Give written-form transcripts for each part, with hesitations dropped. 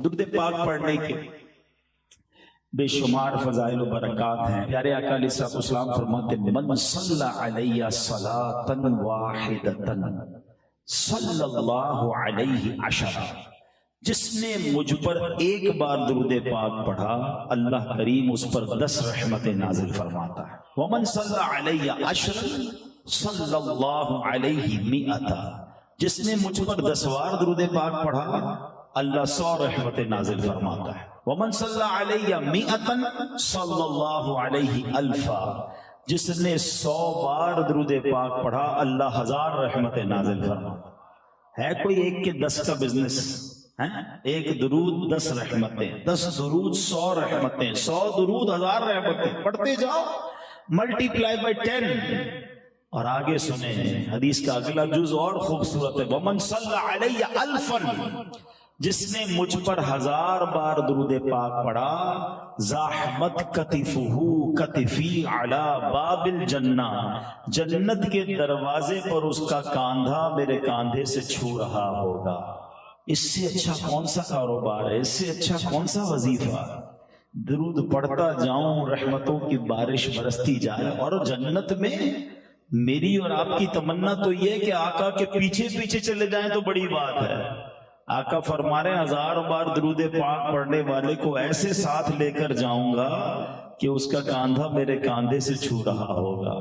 درود پاک پڑھنے کے بے شمار فضائل و برکات ہیں. پیارے آقا علیہ الصلوۃ والسلام فرماتے ہیں من صلی علیہ صلاۃ واحدۃ صلی اللہ علیہ عشرہ، جس نے مجھ پر ایک بار درود پاک پڑھا اللہ کریم اس پر 10 رحمتیں نازل فرماتا ہے. ومن صلی علیہ عشرا صلی اللہ علیہ مئۃ، جس نے مجھ پر 10 بار درود پاک پڑھا اللہ 100 رحمتیں نازل فرماتا ہے. ومن صلی علیہ مئۃ صلی اللہ علیہ الفا، جس نے 100 بار درود پاک پڑھا اللہ 1000 رحمتیں نازل فرماتا ہے. کوئی ایک کے 10 کا بزنس ہے؟ ایک درود 10 رحمتیں، 10 درود 100 رحمتیں، 100 درود 1000 رحمتیں. پڑھتے جاؤ، ملٹی پلائی بائی 10. اور آگے سنیں حدیث کا اگلا جز اور خوبصورت ہے. ومن صلی علیہ الفا، جس نے مجھ پر 1000 بار درود پاک پڑھا زاحمت کتفہ کتفی علی باب الجنہ، جنت کے دروازے پر اس کا کاندھا میرے کاندھے سے چھو رہا ہوگا. اس سے اچھا کون سا کاروبار ہے؟ اس سے اچھا کون سا وظیفہ؟ درود پڑھتا جاؤں، رحمتوں کی بارش برستی جائے. اور جنت میں میری اور آپ کی تمنا تو یہ کہ آقا کے پیچھے پیچھے چلے جائیں تو بڑی بات ہے. آقا فرما رہے ہیں 1000 بار درود پاک پڑھنے والے کو ایسے ساتھ لے کر جاؤں گا کہ اس کا کاندھا میرے کاندھے سے چھو رہا ہوگا.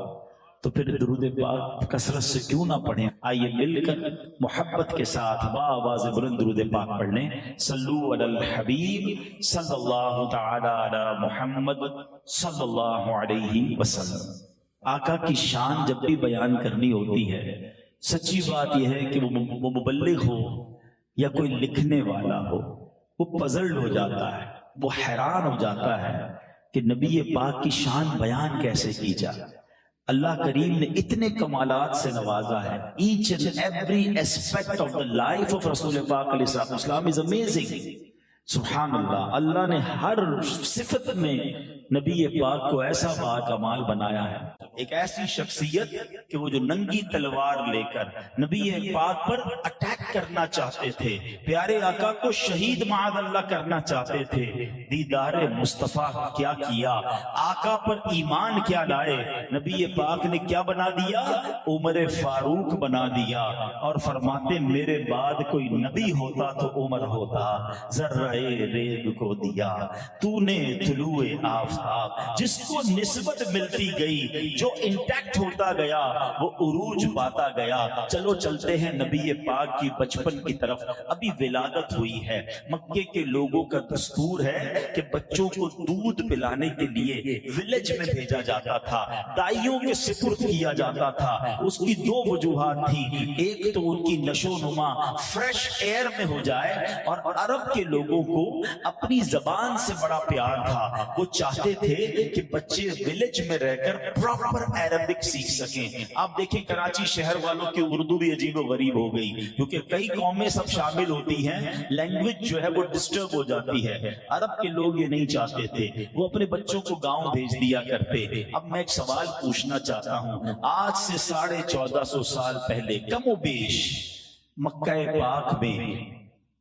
تو پھر درود پاک کثرت سے کیوں نہ پڑھیں؟ آئیے مل کر محبت کے ساتھ بآواز بلند درود پاک پڑھنے. صلو علی الحبیب صلی اللہ تعالی علی محمد صلی اللہ علیہ وسلم. آقا کی شان جب بھی بیان کرنی ہوتی ہے، سچی بات یہ ہے کہ وہ مبلغ ہو یا کوئی لکھنے والا ہو، وہ پزلڈ ہو جاتا ہے، وہ حیران ہو جاتا ہے کہ نبی پاک کی شان بیان کیسے کی جائے. اللہ کریم نے اتنے کمالات سے نوازا ہے. Each and every aspect of the life آف رسول پاک علیہ السلام از امیزنگ. سبحان اللہ، اللہ نے ہر صفت میں نبی پاک کو ایسا با کمال بنایا ہے. ایک ایسی شخصیت کہ وہ جو ننگی تلوار لے کر نبی پاک پر اٹیک کرنا چاہتے تھے، پیارے آقا کو شہید معاذ اللہ کرنا چاہتے تھے، دیدار مصطفیٰ کیا کیا، آقا پر ایمان کیا لائے. نبی پاک نے کیا بنا دیا؟ عمر فاروق بنا دیا. اور فرماتے میرے بعد کوئی نبی ہوتا تو عمر ہوتا. ذرہ ریگ کو دیا تو نے طلوع آفتاب، جس کو نسبت ملتی گئی، جو انٹیکٹ ہوتا گیا وہ عروج پاتا گیا. چلو چلتے ہیں نبی پاک کی بچپن کی طرف. ابھی ولادت ہوئی ہے. مکے کے لوگوں کا دستور ہے کہ بچوں کو دودھ پلانے کے لیے ولیج میں بھیجا جاتا تھا، دائیوں کے سپرد کیا جاتا تھا. اس کی 2 وجوہات تھی. ایک تو ان کی نشو نما فریش ایئر میں ہو جائے، اور عرب کے لوگوں کو اپنی زبان سے بڑا پیار تھا. وہ چاہتے تھے کہ بچے ولیج میں رہ کر پراپر عربک سیکھ سکیں. آپ دیکھیں کراچی شہر والوں کی اردو بھی عجیب و غریب ہو گئی، کیونکہ کئی قومیں سب شامل ہوتی ہیں، لینگویج جو ہے وہ ڈسٹرب ہو جاتی ہے. عرب کے لوگ یہ نہیں چاہتے تھے، وہ اپنے بچوں کو گاؤں بھیج دیا کرتے. اب میں ایک سوال پوچھنا چاہتا ہوں. آج سے 1450 سال پہلے کم و بیش مکہ پاک میں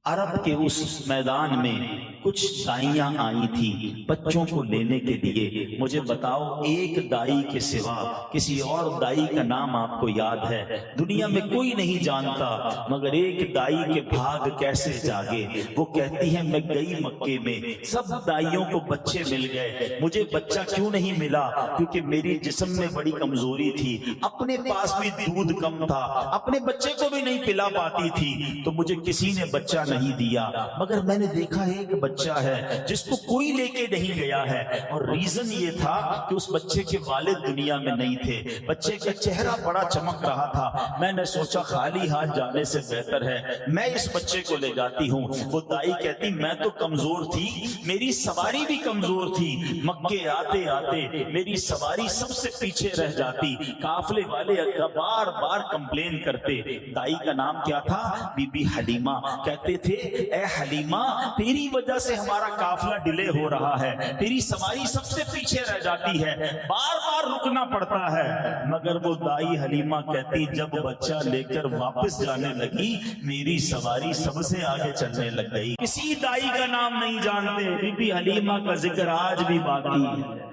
عرب کے اس میدان میں کچھ دائیاں آئی تھی بچوں کو لینے کے لیے. مجھے بتاؤ ایک دائی کے سوا کسی اور دائی کا نام آپ کو یاد ہے؟ دنیا میں کوئی نہیں جانتا، مگر ایک دائی کے بھاگ کیسے جاگے. وہ کہتی ہے میں گئی مکے میں، سب دائیوں کو بچے مل گئے، مجھے بچہ کیوں نہیں ملا؟ کیونکہ میری جسم میں بڑی کمزوری تھی، اپنے پاس بھی دودھ کم تھا، اپنے بچے کو بھی نہیں پلا پاتی تھی، تو مجھے کسی نے بچہ نہیں دیا. مگر میں نے دیکھا ہے کہ بچہ ہے جس کو کوئی لے کے نہیں گیا ہے، اور ریزن یہ تھا کہ اس بچے کے والد دنیا میں نہیں تھے. بچے کا چہرہ بڑا چمک رہا تھا. میں نے سوچا خالی ہاتھ جانے سے بہتر ہے میں اس بچے کو لے جاتی ہوں. وہ دائی کہتی میں تو کمزور تھی، میری سواری بھی کمزور تھی، مکے آتے آتے میری سواری سب سے پیچھے رہ جاتی. قافلے والے بار بار کمپلین کرتے. دائی کا نام کیا تھا؟ بی بی حلیمہ. کہتے تھے اے حلیمہ تیری وجہ سے ہمارا قافلہ ڈیلے ہو رہا ہے، تیری سواری سب سے پیچھے رہ جاتی ہے، بار بار رکنا پڑتا ہے۔ مگر وہ دائی حلیمہ کہتی جب بچہ لے کر واپس جانے لگی میری سواری سب سے آگے چلنے لگ گئی۔ کسی دائی کا نام نہیں جانتے، بی بی حلیمہ کا ذکر آج بھی باقی ہے۔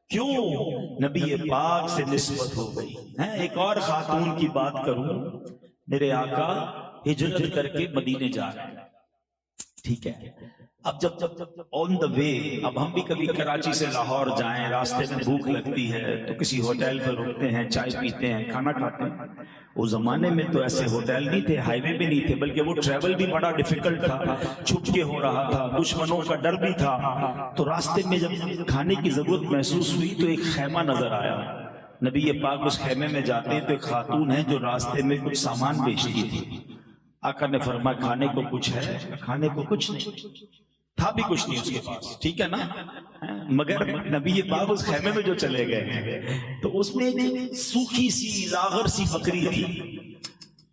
کیوں؟ نبی پاک سے نسبت ہو گئی ہے۔ ایک اور خاتون کی بات کروں، میرے آقا ہجرت کر کے مدینے جا رہے ہیں، ٹھیک ہے، اب جب آن دا وے، اب ہم بھی کبھی کراچی سے لاہور جائیں، راستے میں بھوک لگتی ہے تو کسی ہوٹل پہ رکتے ہیں، چائے پیتے ہیں، کھانا کھاتے ہیں۔ اس زمانے میں تو ایسے ہوٹل نہیں تھے، ہائی وے بھی نہیں تھے، بلکہ وہ ٹریول بھی بڑا ڈیفیکلٹ تھا، چھپ کے ہو رہا تھا، دشمنوں کا ڈر بھی تھا۔ تو راستے میں جب کھانے کی ضرورت محسوس ہوئی تو ایک خیمہ نظر آیا، نبی پاک اس خیمے میں جاتے ہیں تو ایک خاتون ہے جو راستے میں کچھ سامان بیچتی تھی۔ آقا نے فرمایا کھانے کو کچھ ہے؟ کھانے کو کچھ نہیں تھا، بھی کچھ نہیں اس کے پاس، ٹھیک ہے نا، مگر نبی پاک اس خیمے میں جو چلے گئے تو اس میں ایک سوکھی سی لاغر سی بکری تھی۔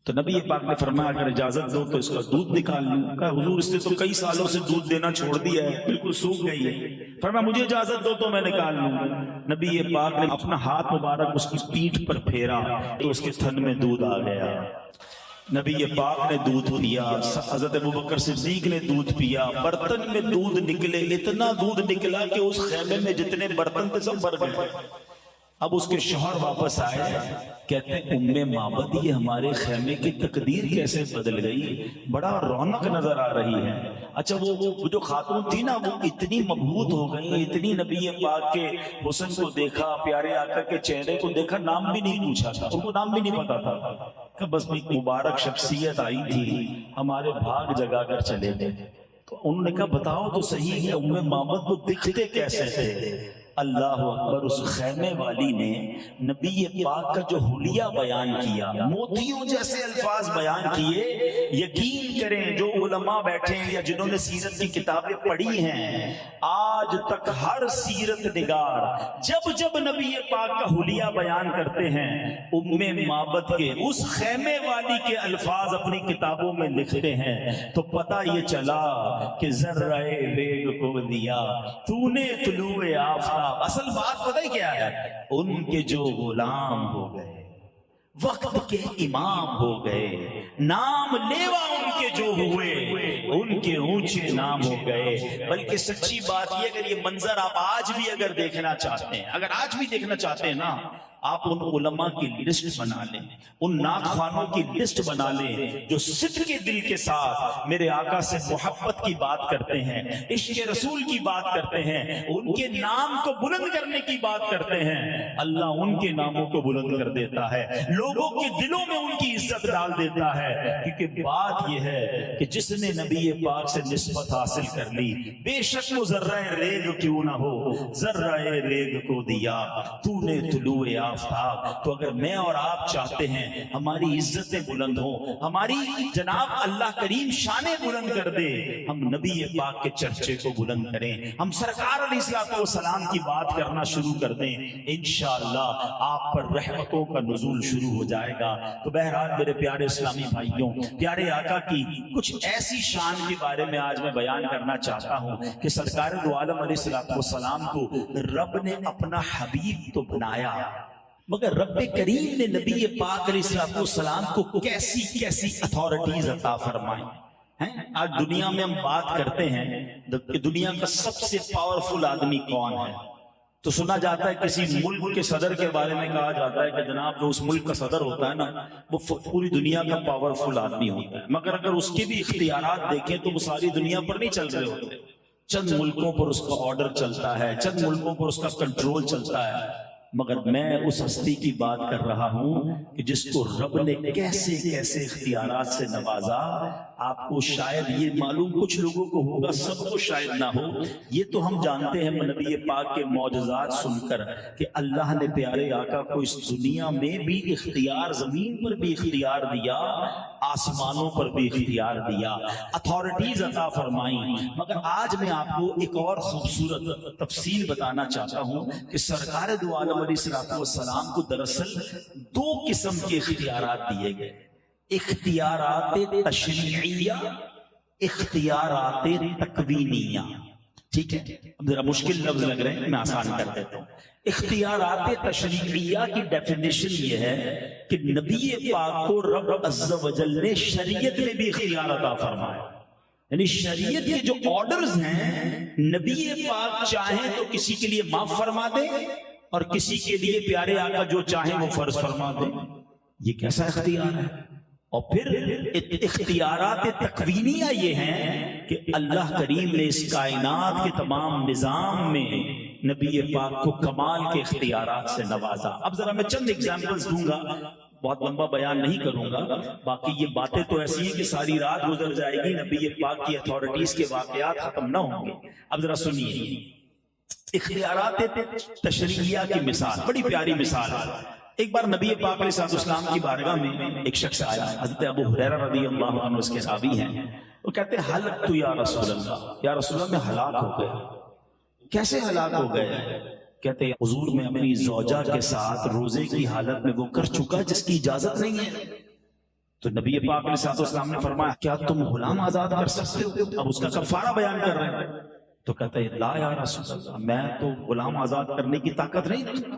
تو نبی پاک نے فرمایا اگر اجازت دو تو اس کا دودھ نکال لوں۔ کہا حضور اس نے تو کئی سالوں سے دودھ دینا چھوڑ دیا ہے، بالکل سوکھ گئی ہے۔ فرمایا مجھے اجازت دو تو میں نکال لوں۔ نبی پاک نے اپنا ہاتھ مبارک اس کی پیٹھ پر پھیرا تو اس کے تھن میں دودھ آ گیا۔ نبی پاک نے دودھ پیا، حضرت ابوبکر صدیق نے دودھ پیا، برتن میں دودھ نکلے، اتنا دودھ نکلا کہ اس خیمے میں جتنے برتن تھے سب بھر گئے۔ اب اس کے شوہر واپس آئے، کہتے ہیں ام معبد یہ ہمارے خیمے کی تقدیر کیسے بدل گئی، بڑا رونق نظر آ رہی ہے۔ اچھا وہ جو خاتون تھی نا وہ اتنی مبہوت ہو گئی، اتنی نبی پاک کے حسن کو دیکھا، پیارے آقا کے چہرے کو دیکھا، نام بھی نہیں پوچھا تھا، ان کو نام بھی نہیں پتا تھا، کہ بس ایک مبارک شخصیت آئی تھی، ہمارے بھاگ جگا کر چلے گئے۔ تو انہوں نے کہا بتاؤ تو صحیح کہ ام معبد وہ دکھتے کیسے تھے؟ اللہ اکبر، اس خیمے والی نے نبی پاک کا جو حلیہ بیان کیا، موتیوں جیسے الفاظ بیان کیے، یقین کریں جو علماء بیٹھے ہیں یا جنہوں نے سیرت کی کتابیں پڑھی ہیں، آج تک ہر سیرت نگار جب جب نبی پاک کا حلیہ بیان کرتے ہیں ام معبد کے اس خیمے والی کے الفاظ اپنی کتابوں میں لکھتے ہیں تو پتہ یہ چلا کہ ذرہ ریگ کو دیا تو نے طلوع آفتاب۔ اصل بات پتہ ہی کیا ہے؟ ان کے جو غلام ہو گئے، وقت کے امام ہو گئے، نام لیوا ان کے جو ہوئے، ان کے اونچے نام ہو گئے۔ بلکہ سچی بات یہ اگر یہ منظر آپ آج بھی اگر دیکھنا چاہتے ہیں، اگر آج بھی دیکھنا چاہتے ہیں نا، آپ ان علماء کی لسٹ بنا لیں، ان نعت خوانوں کی لسٹ بنا لیں جو صدق کے دل کے ساتھ میرے آقا سے محبت کی بات کرتے ہیں، عشق رسول کی بات کرتے ہیں، ان کے نام کو بلند کرنے کی بات کرتے ہیں، اللہ ان کے ناموں کو بلند کر دیتا ہے، لوگوں کے دلوں میں ان کی عزت ڈال دیتا ہے۔ کیونکہ بات یہ ہے کہ جس نے نبی پاک سے نسبت حاصل کر لی، بے شک وہ ذرہ ریگ کیوں نہ ہو، ذرہ ریگ کو دیا تو نے طلوع آفتاب۔ تو اگر میں اور آپ چاہتے ہیں ہماری عزتیں بلند ہوں، ہماری جناب اللہ کریم شانیں بلند کر دے، ہم نبی پاک کے چرچے کو بلند کریں، ہم سرکار علیہ الصلوۃ والسلام کی بات کرنا شروع کر دیں، انشاءاللہ آپ پر رحمتوں کا نزول شروع ہو جائے گا۔ تو بہرحال میرے پیارے اسلامی بھائیوں، پیارے آقا کی کچھ ایسی شان کے بارے میں آج میں بیان کرنا چاہتا ہوں کہ سرکار دو عالم علیہ الصلوۃ والسلام کو رب نے اپنا حبیب تو بنایا، مگر رب کریم نے نبی پاک علیہ الصلوۃ والسلام کو کیسی کیسی اتھارٹیز عطا فرمائیں ہیں۔ آج دنیا میں ہم بات کرتے ہیں کہ دنیا کا سب سے پاورفل آدمی کون ہے، تو سنا جاتا ہے کسی ملک کے صدر کے بارے میں کہا جاتا ہے کہ جناب جو اس ملک کا صدر ہوتا ہے نا وہ پوری دنیا کا پاورفل آدمی ہوتا ہے، مگر اگر اس کے بھی اختیارات دیکھیں تو وہ ساری دنیا پر نہیں چل رہے ہوتے، چند ملکوں پر اس کا آرڈر چلتا ہے، چند ملکوں پر اس کا کنٹرول چلتا ہے۔ مگر میں اس ہستی کی بات کر رہا ہوں کہ جس کو رب نے کیسے کیسے اختیارات سے نوازا، آپ کو شاید یہ معلوم کچھ لوگوں کو ہوگا، سب کو شاید نہ ہو۔ یہ تو ہم جانتے ہیں نبی پاک کے معجزات سن کر کہ اللہ نے پیارے آقا کو اس دنیا میں بھی اختیار، زمین پر بھی اختیار دیا، آسمانوں پر بھی اختیار دیا، اتھارٹیز عطا فرمائیں۔ مگر آج میں آپ کو ایک اور خوبصورت تفصیل بتانا چاہتا ہوں کہ سرکار دو عالم علیہ الصلوۃ والسلام کو دراصل دو قسم کے اختیارات دیے گئے، اختیارات تشریعیہ اختیارات تکوینیہ. ٹھیک ہے، اب ذرا مشکل لفظ لگ رہے ہیں، میں آسان کر دیتا ہوں. اختیارات تشریعیہ کی ڈیفینیشن یہ ہے کہ نبی پاک کو رب عز و جل نے شریعت میں بھی اختیار عطا فرمایا. یعنی شریعت کے جو آرڈرز ہیں نبی پاک چاہیں تو کسی کے لیے معاف فرما دیں اور کسی کے لیے پیارے آقا جو چاہیں وہ فرض فرما دیں. یہ کیسا اختیار ہے؟ اور پھر اختیارات تکوینیہ یہ ہیں کہ اللہ کریم نے اس کائنات کے تمام نظام میں نبی پاک کو کمال کے اختیارات سے نوازا. اب ذرا میں چند ایگزامپلز دوں گا، بہت لمبا بیان نہیں کروں گا. باقی یہ باتیں تو ایسی ہیں کہ ساری رات گزر جائے گی، نبی پاک کی اتھارٹیز کے واقعات ختم نہ ہوں گے. اب ذرا سنیے اختیارات تشریعیہ کی مثال، بڑی پیاری مثال ہے. ایک بار نبی پاک علیہ السلام کی بارگاہ میں ایک شخص آیا، حضرت ابو حریرہ رضی اللہ عنہ اس کے راوی ہیں. وہ کہتے ہیں ہلکت یا رسول اللہ، یا رسول اللہ میں ہلاک ہو گیا. کیسے ہلاک ہو گئے؟ کہتے ہیں حضور میں اپنی زوجہ کے ساتھ روزے کی حالت میں وہ کر چکا جس کی اجازت نہیں ہے. تو نبی پاک علیہ السلام نے فرمایا کیا تم غلام آزاد کر سکتے ہو؟ اب اس کا کفارہ بیان کر رہے ہیں. تو کہتے ہیں لا یا رسول اللہ، میں تو غلام آزاد کرنے کی طاقت نہیں رکھتا.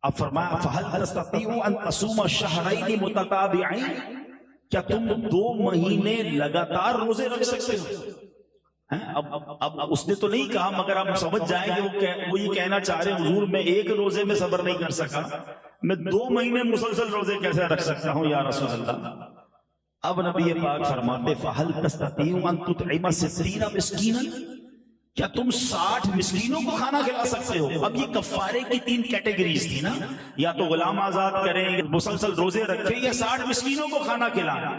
اب فرمایا فَهَلْ تَسْتَطِيعُ أَن تَصُومَ شَهْرَيْنِ مُتَتَابِعَيْنِ، کیا تم 2 مہینے لگاتار روزے رکھ سکتے ہو؟ اب اس نے تو نہیں کہا، مگر آپ سمجھ جائیں کہ وہ یہ کہنا چاہ رہے ہیں حضور میں ایک روزے میں صبر نہیں کر سکا، میں 2 مہینے مسلسل روزے کیسے رکھ سکتا ہوں یا رسول اللہ. اب نبی پاک فرماتے فَهَلْ تَسْتَطِيعُ أَن تُطْعِمَ 60 مسکینا، کیا تم 60 مسکینوں کو کھانا کھلا سکتے ہو؟ اب یہ کفارے کی 3 کیٹیگریز تھی نا، یا تو غلام آزاد کریں، مسلسل روزے رکھیں، یا 60 مسکینوں کو کھانا کھلانا.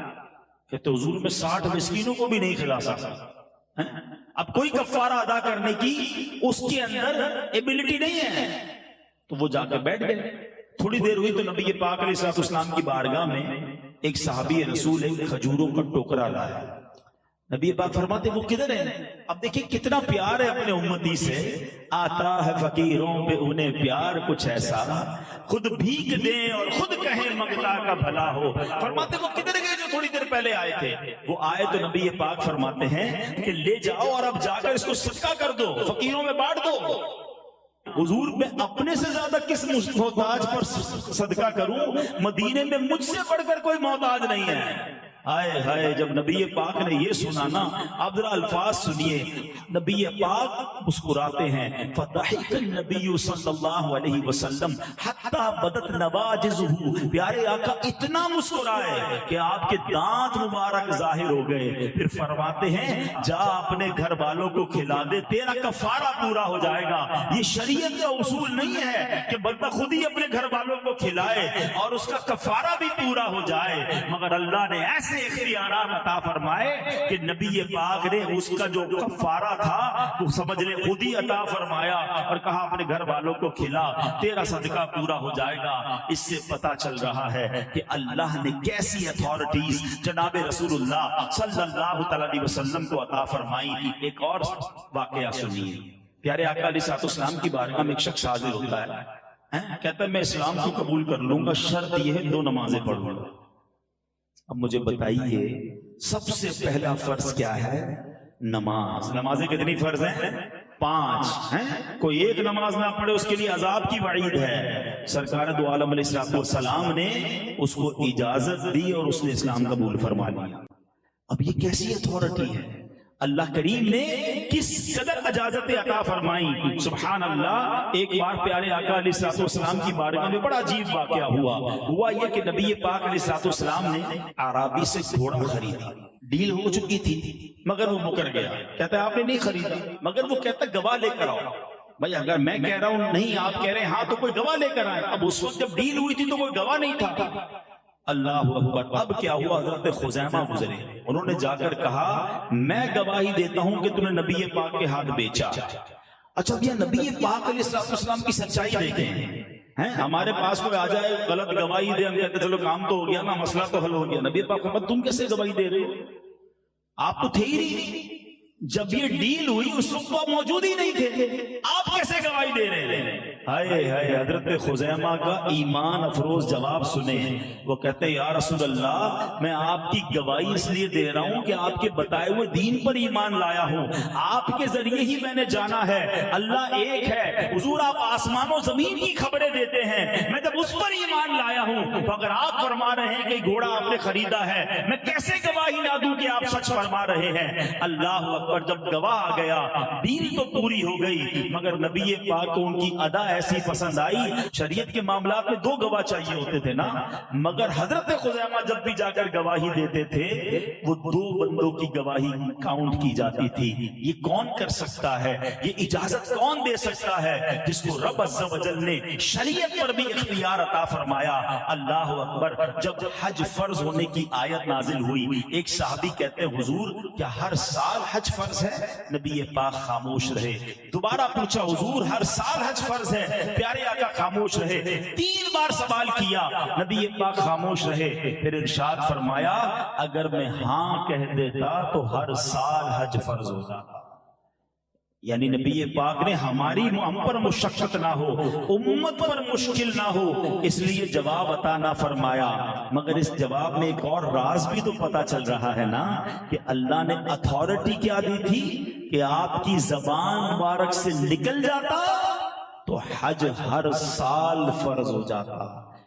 کہتے حضور میں 60 مسکینوں کو بھی نہیں کھلا سکتا. اب کوئی کفارہ ادا کرنے کی اس کے اندر ایبلٹی نہیں ہے. تو وہ جا کے بیٹھ گئے. تھوڑی دیر ہوئی تو نبی پاک علیہ السلام کی بارگاہ میں ایک صحابی رسول ایک کھجوروں کا ٹوکرا لایا. نبی پاک فرماتے وہ کدھر ہے؟ اب دیکھیں کتنا پیار ہے اپنے امتی سے. آتا ہے فقیروں پہ انہیں پیار کچھ ایسا، خود بھیک دیں اور خود کہیں منگتا کا بھلا ہو. فرماتے وہ کدھر گئے جو تھوڑی دیر پہلے آئے تھے؟ وہ آئے تو نبی پاک فرماتے ہیں کہ لے جاؤ اور اب جا کر اس کو صدقہ کر دو، فقیروں میں بانٹ دو. حضور میں اپنے سے زیادہ کس محتاج پر صدقہ کروں؟ مدینے میں مجھ سے بڑھ کر کوئی محتاج نہیں ہے. ہائے ہائے جب نبی پاک نے یہ سنا نا، اب ذرا الفاظ سنیے. نبی پاک مسکراتے ہیں فضحک النبی صلی اللہ علیہ وسلم حتی بدت نواجذہ، پیارے آقا اتنا مسکرائے کہ آپ کے دانت مبارک ظاہر ہو گئے. پھر فرماتے ہیں جا اپنے گھر والوں کو کھلا دے، تیرا کفارہ پورا ہو جائے گا. یہ شریعت کا اصول نہیں ہے کہ بندہ خود ہی اپنے گھر والوں کو کھلائے اور اس کا کفارہ بھی پورا ہو جائے، مگر اللہ نے ایسے اختیارات عطا فرمائے کہ نبی پاک نے اس کا جو کفارہ تھا وہ سمجھ لے خود ہی عطا فرمایا اور کہا اپنے گھر والوں کو کھلا، تیرا صدقہ پورا ہو جائے گا. اس سے پتا چل رہا ہے کہ اللہ نے کیسی اتھارٹیز جناب رسول اللہ صلی اللہ علیہ وسلم کو عطا فرمائی. ایک اور واقعہ سنیے. پیارے آقا علیہ السلام کی بارگاہ میں ایک شخص حاضر ہوتا ہے، کہتا ہے میں اسلام کو قبول کر لوں گا، شرط یہ ہے 2 نمازیں پڑھوں گا. اب مجھے بتائیے سب سے پہلا فرض کیا ہے؟ نماز. نمازیں کتنی فرض ہیں؟ 5 ہیں. کوئی ایک نماز نہ پڑھے اس کے لیے عذاب کی وعید ہے. سرکار دو عالم علیہ السلام نے اس کو اجازت دی اور اس نے اسلام قبول فرما لیا. اب یہ کیسی اتھارٹی ہے؟ اللہ کریم نے کس قدر اجازت عطا فرمائی. سبحان اللہ. ایک بار پیارے آقا علیہ السلام کی بارگاہ میں بڑا عجیب واقعہ ہوا یہ کہ نبی پاک علیہ السلام نے عربی سے گھوڑا خریدا. ڈیل ہو چکی تھی مگر وہ مکر گیا. کہتا ہے آپ نے نہیں خریدا، مگر وہ کہتا ہے گواہ لے کر آؤ. بھائی اگر میں کہہ رہا ہوں نہیں، آپ کہہ رہے ہیں ہاں، تو کوئی گواہ لے کر آئے. اب اس وقت جب ڈیل ہوئی تھی تو کوئی گواہ نہیں تھا. اللہ اکبر. اب کیا ہوا؟ حضرت خزیمہ گزرے، انہوں نے جا کر کہا میں گواہی دیتا ہوں کہ تم نے نبی پاک کے ہاتھ بیچا. اچھا یہ نبی پاک علیہ السلام کی سچائی دیکھیں. ہمارے پاس کوئی آ جائے غلط گواہی دے، ہم کہتے چلو کام تو ہو گیا نا، مسئلہ تو حل ہو گیا. نبی پاک فرماتے تم کیسے گواہی دے رہے ہو؟ آپ تو تھے ہی نہیں. جب یہ ڈیل ہوئی اس وقت آپ موجود ہی نہیں تھے، آپ کیسے گواہی دے رہے ہیں؟ ہائے ہائے، حضرت خزیمہ کا ایمان افروز جواب سنیں۔ وہ کہتے ہیں یا رسول اللہ، میں آپ کی گواہی اس لیے دے رہا ہوں کہ آپ کے بتائے ہوئے دین پر ایمان لایا ہوں، آپ کے ذریعے ہی میں نے جانا ہے اللہ ایک ہے۔ حضور آپ آسمان و زمین کی خبریں دیتے ہیں، میں جب اس پر ایمان لایا ہوں تو اگر آپ فرما رہے ہیں کہ گھوڑا آپ نے خریدا ہے، میں کیسے گواہی نہ دوں کہ آپ سچ فرما رہے ہیں؟ اللہ اکبر۔ جب گواہ آ گیا، ڈیل تو پوری ہو گئی، مگر نبی پاک کو ان کی ادا ایسی پسند آئی۔ شریعت کے معاملات میں 2 گواہ چاہیے ہوتے تھے نا، مگر حضرت خزیمہ جب بھی جا کر گواہی دیتے تھے وہ 2 بندوں کی گواہی کاؤنٹ کی جاتی تھی۔ یہ کون کر سکتا ہے؟ یہ اجازت کون دے سکتا ہے جس کو رب عز و جل نے شریعت پر بھی اختیار عطا فرمایا؟ اللہ اکبر۔ جب حج فرض ہونے کی آیت نازل ہوئی، ایک صحابی کہتے ہیں حضور کیا ہر سال حج فرض ہے؟ نبی پاک خاموش رہے۔ دوبارہ پوچھا حضور ہر سال حج فرض ہے؟ پیارے آقا خاموش رہے۔ 3 بار سوال کیا، نبی پاک خاموش رہے۔ پھر ارشاد فرمایا اگر میں ہاں کہہ دیتا تو ہر سال حج فرض ہوتا۔ یعنی نبی پاک نے ہم پر مشقت نہ ہو، امت پر مشکل نہ ہو، اس لیے جواب عطا نہ فرمایا۔ مگر اس جواب میں ایک اور راز بھی تو پتا چل رہا ہے نا کہ اللہ نے اتھارٹی کیا دی تھی کہ آپ کی زبان مبارک سے نکل جاتا تو حج ہر سال فرض ہو جاتا۔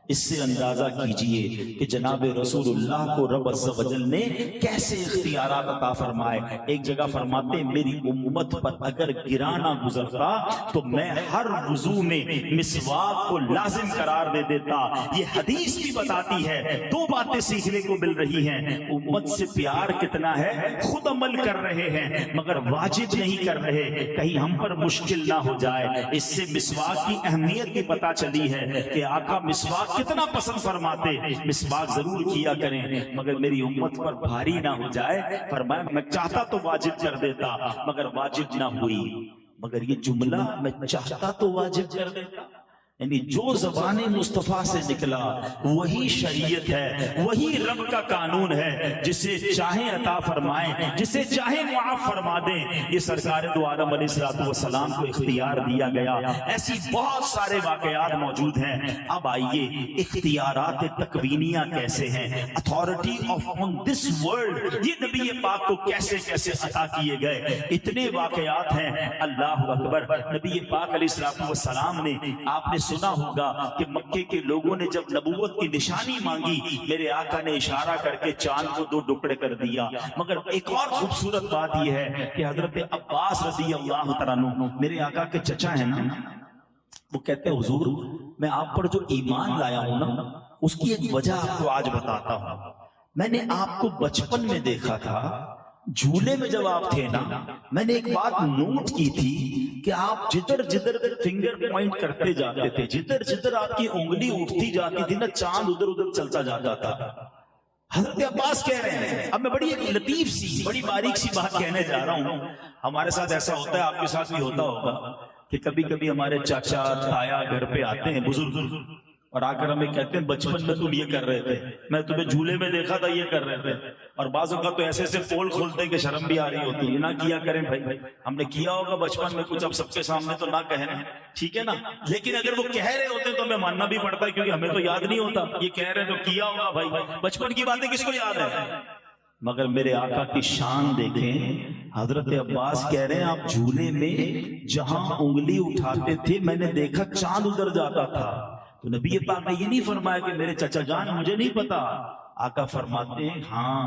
اس سے اندازہ کیجئے کہ جناب رسول اللہ کو رب عز و جل نے کیسے اختیارات عطا فرمائے۔ ایک جگہ فرماتے ہیں میری امت پر اگر گرانا گزرتا تو میں ہر وضو میں مسواک کو لازم قرار دے دیتا۔ یہ حدیث بھی بتاتی ہے 2 باتیں سیکھنے کو مل رہی ہیں۔ امت سے پیار کتنا ہے، خود عمل کر رہے ہیں مگر واجب نہیں کر رہے، کہیں ہم پر مشکل نہ ہو جائے۔ اس سے مسواک کی اہمیت بھی پتا چلی ہے کہ آقا مسواک کتنا پسند فرماتے، مسواک ضرور کیا کریں مگر میری امت پر بھاری نہ ہو جائے۔ فرمایا میں چاہتا تو واجب کر دیتا مگر واجب نہ ہوئی۔ مگر یہ جملہ میں چاہتا تو واجب کر دیتا، یعنی جو زبان مصطفیٰ سے نکلا وہی شریعت ہے، وہی رب کا قانون ہے، جسے چاہیں عطا فرمائیں، جسے چاہیں معاف فرما دیں۔ یہ سرکار دو عالم علیہ السلام کو اختیار دیا گیا۔ ایسی بہت سارے واقعات موجود ہیں۔ اب آئیے اختیارات تکوینیہ کیسے ہیں، authority of on this world, یہ نبی پاک کو کیسے کیسے عطا کیے گئے، اتنے واقعات ہیں۔ اللہ اکبر۔ نبی پاک علیہ السلام نے، آپ نے سنا ہوگا کہ مکے کے لوگوں نے جب نبوت کی نشانی مانگی، میرے آقا نے اشارہ کر کے چاند کو 2 ٹکڑے کر دیا۔ مگر ایک اور خوبصورت بات یہ ہے کہ حضرت عباس رضی اللہ تعالیٰ عنہ میرے آقا کے چچا ہیں نا، وہ کہتے ہیں حضور میں آپ پر جو ایمان لایا ہوں نا اس کی ایک وجہ آپ کو آج بتاتا ہوں۔ میں نے آپ کو بچپن میں دیکھا تھا، جھولے میں جب آپ تھے نا، میں نے ایک بات نوٹ کی تھی کہ آپ جدھر جدھر فنگر پوائنٹ کرتے جاتے تھے، جدھر جدھر آپ کی انگلی اٹھتی جاتی تھی نا، چاند ادھر ادھر چلتا جاتا تھا۔ حضرت عباس کہہ رہے ہیں، اب میں بڑی ایک لطیف سی بڑی باریک سی بات کہنے جا رہا ہوں۔ ہمارے ساتھ ایسا ہوتا ہے، آپ کے ساتھ بھی ہوتا ہوگا کہ کبھی کبھی ہمارے چاچا تایا گھر پہ آتے ہیں بزرگ اور آ کر ہمیں کہتے ہیں بچپن میں تم یہ کر رہے تھے، میں تمہیں جھولے میں دیکھا تھا یہ کر رہے تھے۔ اور بعضوں کا تو ایسے ایسے پول کھولتے ہیں کہ شرم بھی آ رہی ہوتی ہے، نہ کیا کریں بھائی، ہم نے کیا ہوگا بچپن میں کچھ، اب سب کے سامنے تو نہ کہنا ہے، ٹھیک ہے نا، لیکن اگر وہ کہہ رہے ہوتے تو ہمیں ماننا بھی پڑتا ہے کیونکہ ہمیں تو یاد نہیں ہوتا، یہ کہہ رہے تو کیا ہوگا بھائی، بچپن کی باتیں کس کو یاد ہے۔ مگر میرے آقا کی شان دیکھیں، حضرت عباس کہہ رہے ہیں آپ جھولے میں جہاں انگلی اٹھاتے تھے میں نے دیکھا چاند ادھر جاتا تھا۔ تو نبی پاک نے یہ نہیں فرمایا کہ میرے چچا جان مجھے نہیں پتا، آقا فرماتے ہیں ہاں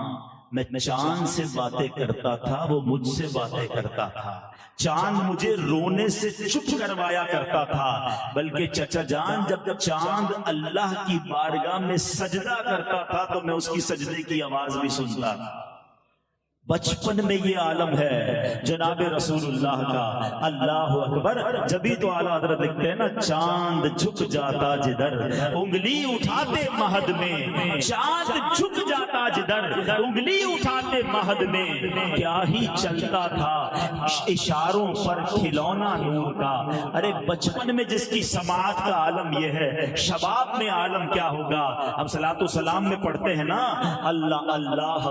میں چاند سے باتیں کرتا تھا، وہ مجھ سے باتیں کرتا تھا۔ چاند مجھے رونے سے چپ کروایا کرتا تھا، بلکہ چچا جان جب چاند اللہ کی بارگاہ میں سجدہ کرتا تھا تو میں اس کی سجدے کی آواز بھی سنتا تھا۔ بچپن میں یہ عالم ہے جناب رسول اللہ کا۔ اللہ اکبر۔ جبھی تو اعلیٰ حضرت لکھتے ہیں نا، چاند جھک جاتا جدھر انگلی اٹھاتے مہد میں، چاند جھک جاتا جدھر انگلی اٹھاتے مہد میں، کیا ہی چلتا تھا اشاروں پر کھلونا نور کا۔ ارے بچپن میں جس کی سماعت کا عالم یہ ہے، شباب میں عالم کیا ہوگا۔ ہم صلاۃ و سلام میں پڑھتے ہیں نا، اللہ اللہ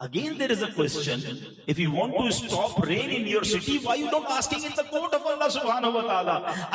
Again there is a question, if you want to stop rain in your city, why you not asking in the court of Allah subhanahu wa ta'ala?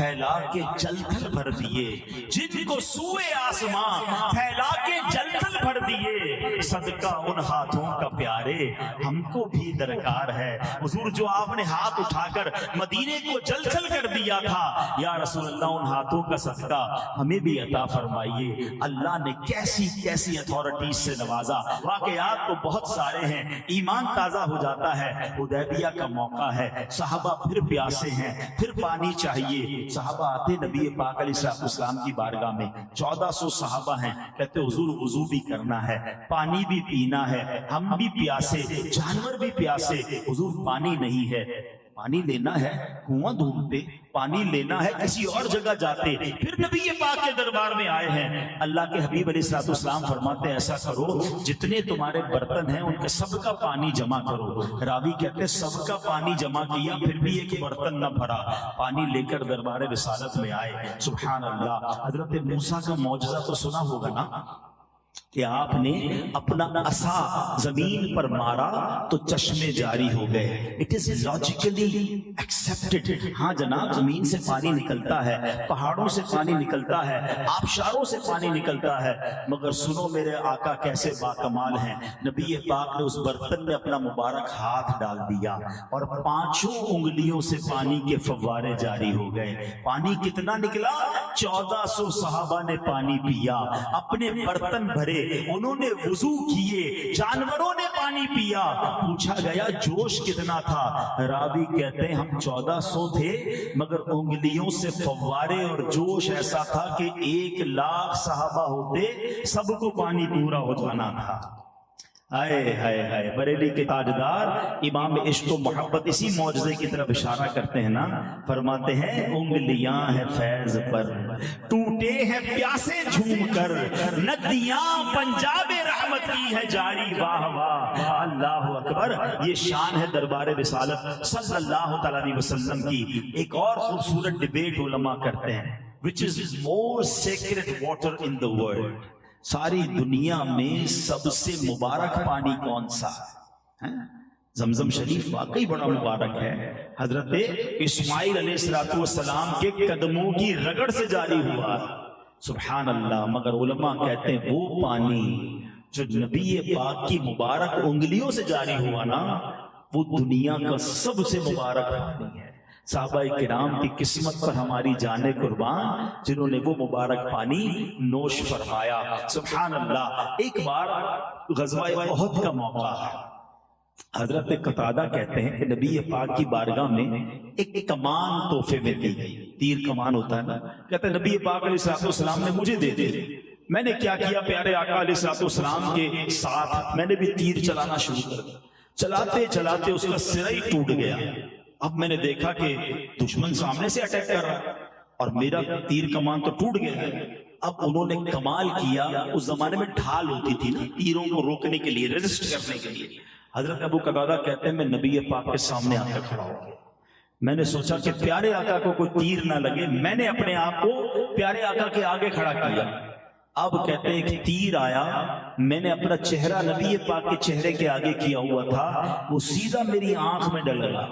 پھیلا کے جلتھل بھر دیے، جن کو سوئے آسمان پھیلا کے جلتھل بھر دیے، صدقہ ان ہاتھوں کا پیارے ہم کو بھی درکار ہے۔ حضور جو آپ نے ہاتھ اٹھا کر مدینے کو جلتھل کر دیا تھا، یا رسول اللہ ان ہاتھوں کا صدقہ ہمیں بھی عطا فرمائیے۔ اللہ نے کیسی کیسی اتھارٹیز سے نوازا، واقعات تو بہت سارے ہیں، ایمان تازہ ہو جاتا ہے۔ حدیبیہ کا موقع ہے، صحابہ پھر پیاسے ہیں، پھر پانی چاہیے، صحابہ آتے نبی پاک علیہ السلام کی بارگاہ میں، 1400 صحابہ ہیں، کہتے حضور وضو بھی کرنا ہے، پانی بھی پینا ہے، ہم بھی پیاسے، جانور بھی پیاسے، حضور پانی نہیں ہے۔ پانی لینا ہے کنواں ڈھونڈتے، پانی لینا ہے کسی اور جگہ جاتے، پھر نبی پاک کے دربار میں آئے ہیں۔ اللہ کے حبیب علیہ السلام فرماتے ہیں ایسا کرو جتنے تمہارے برتن ہیں ان کا سب کا پانی جمع کرو۔ راوی کہتے ہیں سب کا پانی جمع کیا پھر بھی ایک برتن نہ بھرا، پانی لے کر دربار رسالت میں آئے۔ سبحان اللہ۔ حضرت موسیٰ کا معجزہ تو سنا ہوگا نا کہ آپ نے اپنا عصا زمین پر مارا تو چشمے جاری ہو گئے۔ It is logically expected. ہاں جناب، زمین سے پانی نکلتا ہے، پہاڑوں سے پانی نکلتا ہے، آبشاروں سے پانی نکلتا ہے، مگر سنو میرے آقا کیسے باکمال ہیں۔ نبی پاک نے اس برتن میں اپنا مبارک ہاتھ ڈال دیا اور 5 انگلیوں سے پانی کے فوارے جاری ہو گئے۔ پانی کتنا نکلا؟ 1400 صحابہ نے پانی پیا، اپنے برتن بھرے، انہوں نے وضو کیے، جانوروں نے پانی پیا۔ پوچھا گیا جوش کتنا تھا؟ راوی کہتے ہیں ہم 1400 تھے مگر انگلیوں سے فوارے اور جوش ایسا تھا کہ 1,00,000 صحابہ ہوتے، سب کو پانی پورا ہو جانا تھا۔ ہائے ہائے ہائے، بریلی کے تاجدار امام عشق و محبت اسی معجزے کی طرف اشارہ کرتے ہیں نا، فرماتے ہیں انگلیاں ہیں فیض پر، ٹوٹے ہیں پیاسے جھوم کر، ندیاں پنجاب رحمت کی ہے جاری، واہ واہ اللہ اکبر۔ یہ شان ہے دربار رسالت صلی اللہ تعالی علیہ وسلم کی۔ ایک اور خوبصورت ڈبیٹ علماء کرتے ہیں، which is more sacred water in the world، ساری دنیا میں سب سے مبارک پانی کون سا ہے؟ زمزم شریف واقعی بڑا مبارک ہے، حضرت اسماعیل علیہ السلام کے قدموں کی رگڑ سے جاری ہوا، سبحان اللہ۔ مگر علماء کہتے ہیں وہ پانی جو نبی پاک کی مبارک انگلیوں سے جاری ہوا نا، وہ دنیا کا سب سے مبارک پانی ہے۔ صحابہ کرام کی قسمت پر ہماری جانیں قربان جنہوں نے وہ مبارک پانی نوش فرمایا، سبحان اللہ۔ ایک بار غزوہ احد کا موقع ہے، حضرت قتادہ کہتے ہیں کہ نبی پاک کی بارگاہ میں ایک کمان تحفے میں دی گئی، تیر کمان ہوتا ہے نا، کہتے ہیں نبی پاک علیہ السلام نے مجھے دے دی۔ میں نے کیا کیا، پیارے آقا علیہ السلام کے ساتھ میں نے بھی تیر چلانا شروع کر دیا، چلاتے چلاتے اس کا سرا ہی ٹوٹ گیا۔ اب میں نے دیکھا کہ دشمن سامنے سے اٹیک کر رہا ہے اور میرا تیر کمان تو ٹوٹ گیا ہے۔ اب انہوں نے کمال کیا، اس زمانے میں ڈھال ہوتی تھی نا تیروں کو روکنے کے لیے، ریزسٹ کرنے کے لیے۔ حضرت ابو قتادہ کہتے ہیں میں نبی پاک کے سامنے آ کر کھڑا ہو گیا، میں نے سوچا کہ پیارے آقا کو کوئی تیر نہ لگے، میں نے اپنے آپ کو پیارے آقا کے آگے کھڑا کیا۔ اب کہتے ہیں کہ تیر آیا، میں نے اپنا چہرہ نبی پاک کے چہرے کے آگے کیا ہوا تھا، وہ سیدھا میری آنکھ میں ڈل گیا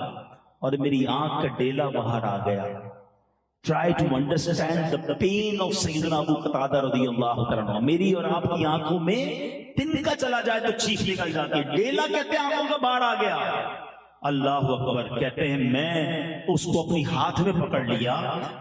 اور میری آنکھ کا ڈیلا باہر آ گیا۔ Try to understand the pain of سیدنا ابو قتادہ رضی اللہ عنہ۔ میری اور آپ کی آنکھوں میں تنکا چلا جائے تو چیخ نکل جاتی ہے، ڈیلا کہتے ہیں آنکھوں کا باہر آ گیا۔ اللہ اکبر، کہتے ہیں میں اس کو اپنی ہاتھ میں پکڑ لیا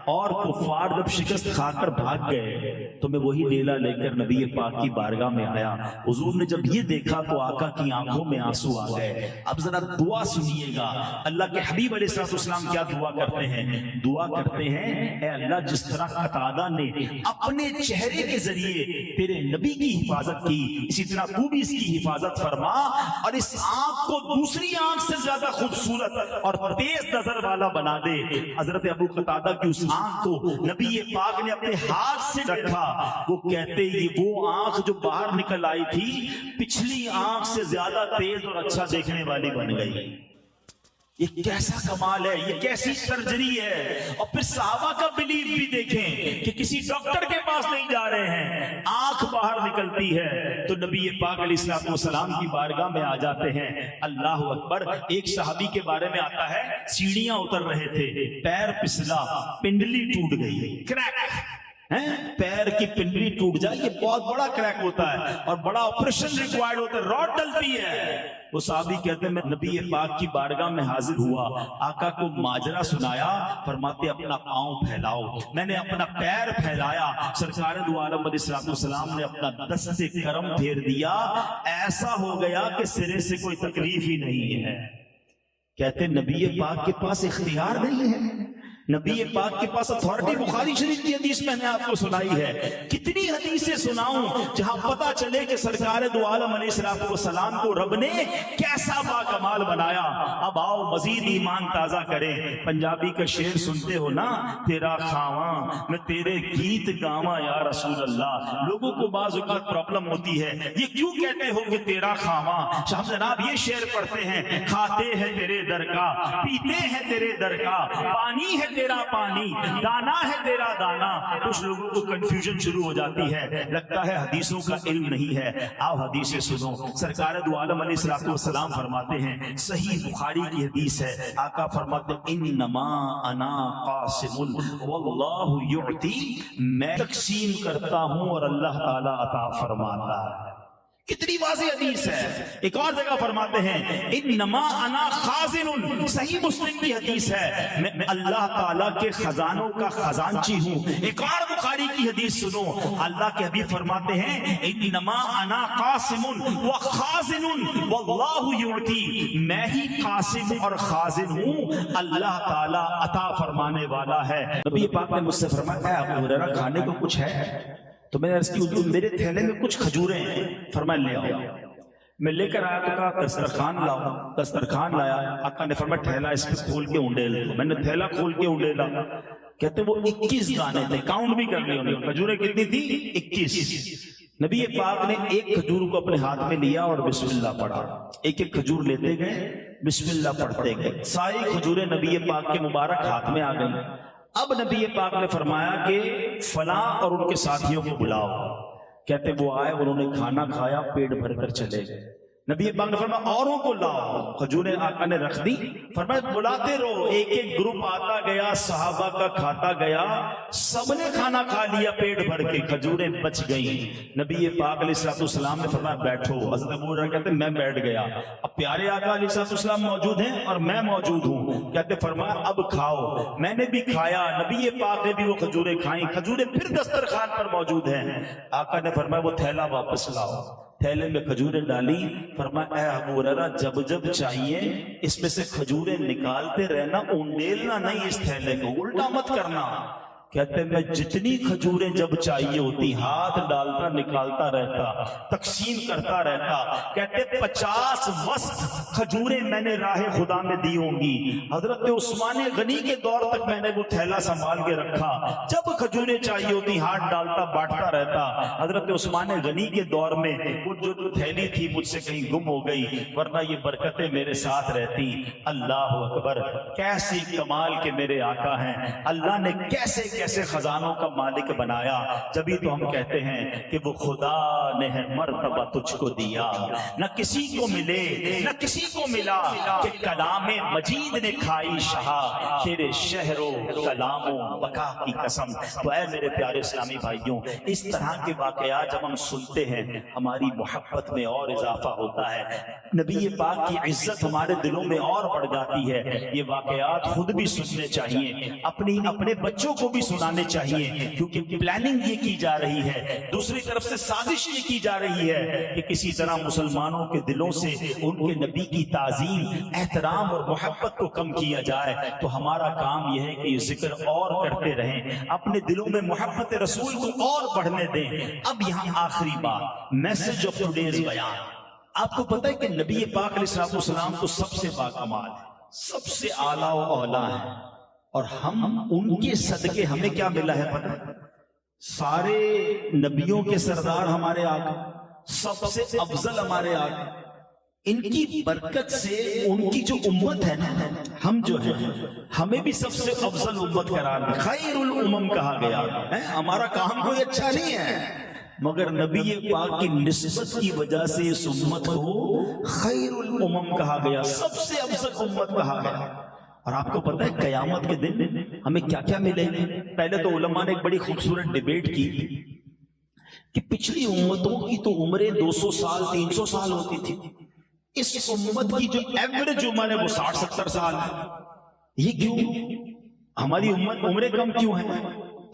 اور کفار جب شکست کھا کر بھاگ گئے تو میں وہی ڈیلا لے کر نبی پاک کی بارگاہ میں آیا۔ حضور نے جب یہ دیکھا تو آقا کی آنکھوں میں آنسو آ گئے۔ اب ذرا دعا سنیے گا، اللہ کے حبیب علیہ السلام کیا دعا کرتے ہیں؟ دعا کرتے ہیں اے اللہ جس طرح قتادہ نے اپنے چہرے کے ذریعے تیرے نبی کی حفاظت کی، اسی طرح تو بھی اس کی حفاظت فرما اور اس آنکھ کو دوسری آنکھ سے زیادہ خوبصورت اور تیز نظر والا بنا دے۔ حضرت ابو قتادہ کی اس آنکھ کو نبی پاک نے اپنے ہاتھ سے رکھا۔ وہ کہتے یہ وہ آنکھ جو باہر نکل آئی تھی پچھلی آنکھ سے زیادہ تیز اور اچھا دیکھنے والی بن گئی۔ یہ کیسا کمال ہے، یہ کیسی سرجری ہے۔ اور پھر صحابہ کا بلیف بھی دیکھیں کہ کسی ڈاکٹر کے پاس نہیں جا رہے ہیں، آنکھ باہر نکلتی ہے تو نبی پاک علیہ الصلوۃ والسلام کی بارگاہ میں آ جاتے ہیں۔ اللہ اکبر۔ ایک صحابی کے بارے میں آتا ہے، سیڑھیاں اتر رہے تھے، پیر پسلا، پنڈلی ٹوٹ گئی، کریک، پیر کی پنڈلی ٹوٹ جائے، یہ بہت بڑا کریک ہوتا ہے اور بڑا آپریشن ریکوائرڈ ہوتا ہے، راڈ ڈلتی ہے۔ وہ صحابی کہتے ہیں میں نبی پاک کی بارگاہ میں حاضر ہوا، آقا کو ماجرا سنایا، فرماتے اپنا پاؤں پھیلاؤ۔ میں نے اپنا پیر پھیلایا، سرکار دو عالم علیہ السلام نے اپنا دست کرم پھیر دیا، ایسا ہو گیا کہ سرے سے کوئی تکلیف ہی نہیں ہے۔ کہتے نبی پاک کے پاس اختیار نہیں ہے، نبی پاک کے پاس اتھارٹی۔ بخاری شریف کی حدیث میں نے آپ کو سنائی ہے، کتنی حدیثیں سناؤں جہاں پتا چلے کہ سرکار دو عالم علیہ السلام کو رب نے کیسا با کمال بنایا۔ اب آؤ مزید ایمان تازہ کریں۔ پنجابی کا شعر سنتے ہو نا، تیرا خواہاں میں تیرے گیت گاواں یا رسول اللہ۔ لوگوں کو بعض اوقات پرابلم ہوتی ہے، یہ کیوں کہتے ہو کہ تیرا خواہاں؟ شاہ جناب یہ شعر پڑھتے ہیں، کھاتے ہیں تیرے در کا، پیتے ہیں تیرے در کا، پانی ہے تیرا پانی، دانا ہے تیرا دانا۔ کچھ لوگوں کو کنفیوژن شروع ہو جاتی ہے، لگتا ہے حدیثوں کا علم نہیں ہے۔ آؤ حدیثیں سنو۔ سرکار دو عالم علیہ السلام فرماتے ہیں، صحیح بخاری کی حدیث ہے، آقا فرماتے ہیں انما انا قاسم واللہ یعطی، میں تقسیم کرتا ہوں اور اللہ تعالی عطا فرماتا ہے۔ کتنی واضح حدیث ہے۔ ایک اور جگہ فرماتے ہیں انما انا خازن، صحیح مسلم کی حدیث ہے، میں اللہ تعالیٰ کے خزانوں کا خزانچی ہوں۔ ایک اور بخاری کی حدیث سنو، اللہ کے حبیب فرماتے ہیں انما انا قاسم وخازن واللہ یعطی، میں ہی قاسم اور خازن ہوں، اللہ تعالیٰ عطا فرمانے والا ہے۔ نبی پاک نے مجھ سے فرمایا اے ابو ہریرہ کھانے کو کچھ ہے؟ تو میں نے عرض کی حضور میرے تھیلے میں کچھ کھجوریں ہیں۔ فرمایا لے آؤ۔ میں لے کر آیا تو کہا دسترخوان لاؤ، دسترخوان لایا، آقا نے فرمایا ٹھیلا اس پہ کھول کے انڈیل دو۔ میں نے تھیلا کھول کے انڈیلا، کہتے وہ 21 دانے تھے، کاؤنٹ بھی کر لی انہوں نے، کھجوریں کتنی تھی؟ 21۔ نبی پاک نے ایک کھجور کو اپنے ہاتھ میں لیا اور بسم اللہ پڑھا، ایک ایک کھجور لیتے گئے، بسم اللہ پڑھتے گئے، ساری کھجوریں نبی پاک کے مبارک ہاتھ میں آ گئیں۔ اب نبی پاک نے فرمایا کہ فلاں اور ان کے ساتھیوں کو بلاؤ۔ کہتے وہ آئے، انہوں نے کھانا کھایا، پیٹ بھر کر چلے گئے۔ نبی پاک نے فرمایا اوروں کو لاؤ، کھجوریں آقا نے رکھ دی، فرمایا بلاتے رہو۔ ایک ایک گروپ آتا گیا، صحابہ کا کھاتا گیا، سب نے کھانا کھا لیا پیٹ بھر کے، کھجوریں بچ گئیں۔ نبی پاک علیہ السلام نے فرمایا بیٹھو۔ حضرت ابو ہریرہ کہتے میں بیٹھ گیا، اب پیارے آقا علیہ السلام موجود ہیں اور میں موجود ہوں، کہتے فرمایا اب کھاؤ۔ میں نے بھی کھایا، نبی پاک نے بھی وہ کھجوریں کھائیں، کھجوریں پھر دسترخوان پر موجود ہیں۔ آقا نے فرمایا وہ تھیلا واپس لاؤ۔ تھیلے میں کھجوریں ڈالی، فرمایا اے ابو ہریرہ جب جب چاہیے اس میں سے کھجوریں نکالتے رہنا، انڈیلنا نہیں اس تھیلے کو، الٹا مت کرنا۔ کہتے میں جتنی کھجوریں جب چاہیے ہوتی ہاتھ ڈالتا نکالتا رہتا، تقسیم کرتا رہتا۔ کہتے 50 وسط کھجوریں میں نے راہ خدا میں دی ہوں گی۔ حضرت عثمان غنی کے دور تک میں نے وہ تھیلا سنبھال کے رکھا، جب کھجوریں چاہیے ہوتی ہاتھ ڈالتا بانٹتا رہتا۔ حضرت عثمان غنی کے دور میں وہ جو تھیلی تھی مجھ سے کہیں گم ہو گئی، ورنہ یہ برکتیں میرے ساتھ رہتی۔ اللہ اکبر، کیسی کمال کے میرے آقا ہیں، اللہ نے کیسے کیسے خزانوں کا مالک بنایا۔ جبھی تو ہم کہتے ہیں کہ وہ خدا نے ہے مرتبہ تجھ کو دیا، نہ کسی کو ملے نہ کسی کو ملا، کہ کلام مجید نے کھائی شہا، تیرے شہر و کلام و بقا کی قسم۔ تو اے میرے پیارے اسلامی بھائیوں، اس طرح کے واقعات جب ہم سنتے ہیں ہماری محبت میں اور اضافہ ہوتا ہے، نبی پاک کی عزت ہمارے دلوں میں اور بڑھ جاتی ہے۔ یہ واقعات خود بھی سننے چاہیے، اپنے بچوں کو بھی سنانے چاہیے، کیونکہ پلاننگ یہ کی جا رہی ہے، دوسری طرف سے سازش یہ کی جا رہی ہے کہ کسی طرح مسلمانوں کے دلوں سے ان کے نبی کی تعظیم، احترام اور محبت کو کم کیا جائے۔ تو ہمارا کام یہ ہے کہ یہ ذکر اور کرتے رہیں، اپنے دلوں میں محبت رسول کو اور بڑھنے دیں۔ اب یہاں آخری بات، میسج آف ٹوڈیز بیان۔ آپ کو پتہ ہے کہ نبی پاک علیہ السلام تو سب سے باکمال ہے، سب سے اعلیٰ و اولیٰ ہے، اور ہم ان کے صدقے ہمیں کیا ملا ہے پتہ؟ سارے نبیوں کے سردار ہمارے آقا، سب سے افضل ہمارے آقا، ان کی برکت سے ان کی جو امت ہے نا، ہم جو ہیں ہمیں بھی سب سے افضل امت قرار دیا، خیر الامم کہا گیا ہے۔ ہمارا کام کوئی اچھا نہیں ہے، مگر نبی پاک کی نسبت کی وجہ سے اس امت کو خیر الامم کہا گیا، سب سے افضل امت کہا گیا۔ اور آپ کو پتہ ہے قیامت کے دن ہمیں کیا کیا ملے گا؟ پہلے تو علماء نے ایک بڑی خوبصورت ڈیبیٹ کی کہ پچھلی امتوں کی تو عمریں 200 سال 300 سال ہوتی تھی، اس امت کی جو ایوریج عمر ہے وہ 60-70 سال ہے، یہ کیوں؟ ہماری عمریں کم کیوں ہیں؟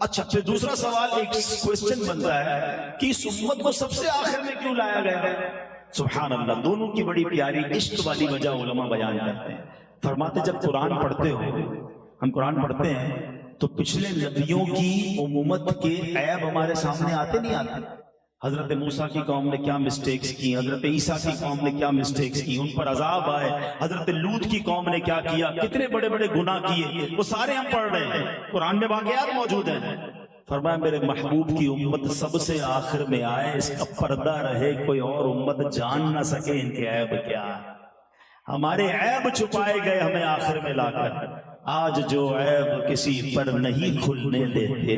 اچھا پھر دوسرا سوال ایک کوئسچن بنتا ہے کہ اس امت کو سب سے آخر میں کیوں لایا گیا ہے؟ سبحان اللہ، دونوں کی بڑی پیاری عشق والی وجہ علماء بیان کرتے ہیں۔ فرماتے جب قرآن پڑھتے ہو، ہم قرآن پڑھتے ہیں تو پچھلے نبیوں کی امت کے عیب ہمارے سامنے آتے نہیں آتے؟ حضرت موسیٰ کی قوم نے کیا مسٹیکس کی، حضرت عیسیٰ کی قوم نے کیا مسٹیکس کی، ان پر عذاب آئے، حضرت لوط کی قوم نے کیا کیا، کتنے بڑے بڑے گناہ کیے، وہ سارے ہم پڑھ رہے ہیں، قرآن میں واقعات موجود ہیں۔ فرمایا میرے محبوب کی امت سب سے آخر میں آئے، اس کا پردہ رہے، کوئی اور امت جان نہ سکے ان کے عیب کیا ہے۔ ہمارے عیب چھپائے گئے ہمیں آخر میں لا کر۔ آج جو عیب کسی پر نہیں کھلنے دیتے،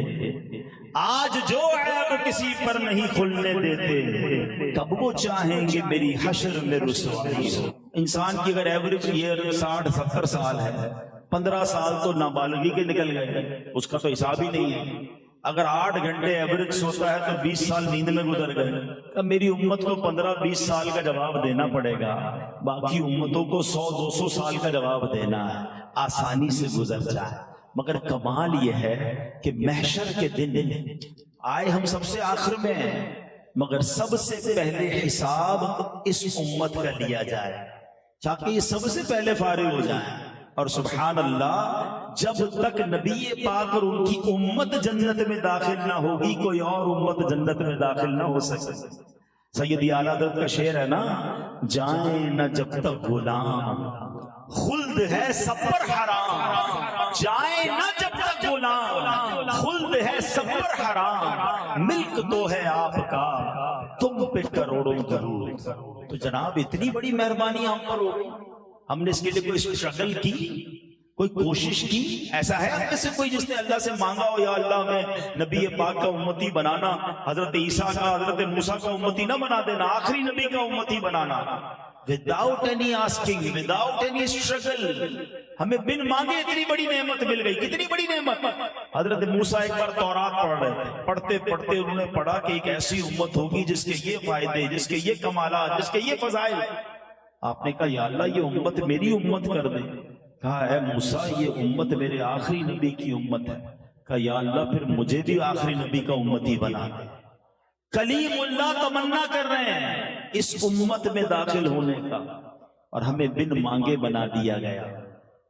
آج جو عیب کسی پر نہیں کھلنے دیتے، کب وہ چاہیں گے میری حشر میں رسوائی ہو۔ انسان کی اگر ایوریج ایئر 60-70 سال ہے، 15 سال تو نابالغی کے نکل گئے، اس کا تو حساب ہی نہیں ہے۔ اگر 8 گھنٹے ایوریج سوتا ہے تو 20 سال نیند میں گزر گئے۔ اب میری امت کو 15-20 سال کا جواب دینا پڑے گا، باقی امتوں کو 100-200 سال کا جواب دینا ہے، آسانی سے گزر جائے۔ مگر کمال یہ ہے کہ محشر کے دن آئے ہم سب سے آخر میں ہیں، مگر سب سے پہلے حساب اس امت کا لیا جائے تاکہ یہ سب سے پہلے فارغ ہو جائیں۔ اور سبحان اللہ، جب تک نبی پاک اور ان کی امت جنت میں داخل نہ ہوگی، کوئی اور امت جنت میں داخل نہ ہو سکے۔ سیدی اعلیٰ حضرت کا شعر ہے نا، جائیں نہ جب تک غلام خلد ہے سب پر حرام، جائیں نہ جب تک غلام خلد ہے سب پر حرام، ملک تو ہے آپ کا تم پہ کروڑوں درود۔ تو جناب اتنی بڑی مہربانی ہم پر ہو گئی، ہم نے اس کے لیے کوئی اسٹرگل کی، کوئی کوشش کی؟ ایسا ہے ہم میں سے کوئی جس نے اللہ سے مانگا ہو یا اللہ میں نبی پاک کا امتی بنانا، حضرت عیسیٰ کا حضرت موسیٰ کا امتی نہ بنا دینا، آخری نبی کا امتی بنانا، without any asking, without any struggle، ہمیں بن مانگے اتنی بڑی نعمت مل گئی۔ کتنی بڑی نعمت! حضرت موسیٰ ایک بار تورات پڑھ رہے تھے، پڑھتے پڑھتے انہوں نے پڑھا کہ ایک ایسی امت ہوگی جس کے یہ فائدے، جس کے یہ کمالات، جس کے یہ فضائل۔ آپ نے کہا یا اللہ یہ امت میری امت کر دے۔ کہا اے موسیٰ یہ امت میرے آخری نبی کی امت ہے۔ کہا یا اللہ پھر مجھے بھی آخری نبی کا امتی بنا دے۔ کلیم اللہ تمنا کر رہے ہیں اس امت میں داخل ہونے کا، اور ہمیں بن مانگے بنا دیا گیا۔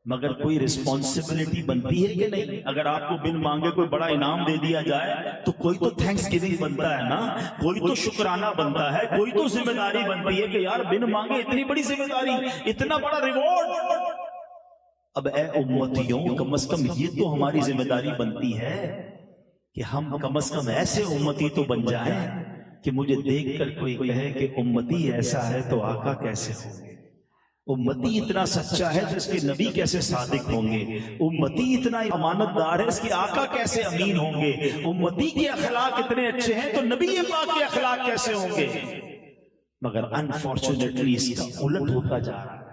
مگر کوئی رسپانسبلٹی بنتی ہے کہ نہیں؟ اگر آپ کو بن مانگے کوئی بڑا انعام دے دیا جائے تو کوئی تو تھینکس گیونگ بنتا ہے نا، کوئی تو شکرانہ بنتا ہے، کوئی تو ذمہ داری بنتی ہے کہ یار بن مانگے اتنی بڑی ذمہ داری، اتنا بڑا ریوارڈ۔ اب اے امتیوں، کم از کم یہ تو ہماری ذمہ داری بنتی ہے کہ ہم کم از کم ایسے امتی تو بن جائیں کہ مجھے دیکھ کر کوئی کہے کہ امتی ایسا ہے تو آقا کیسے ہوں گے، امتی اتنا سچا ہے تو اس کے نبی کیسے صادق ہوں گے، امتی اتنا امانت دار ہے اس کے آقا کیسے امین ہوں گے، امتی کے اخلاق اتنے اچھے ہیں تو نبی پاک کے اخلاق کیسے ہوں گے۔ مگر انفارچونیٹلی اس کا الٹ ہوتا جا رہا ہے۔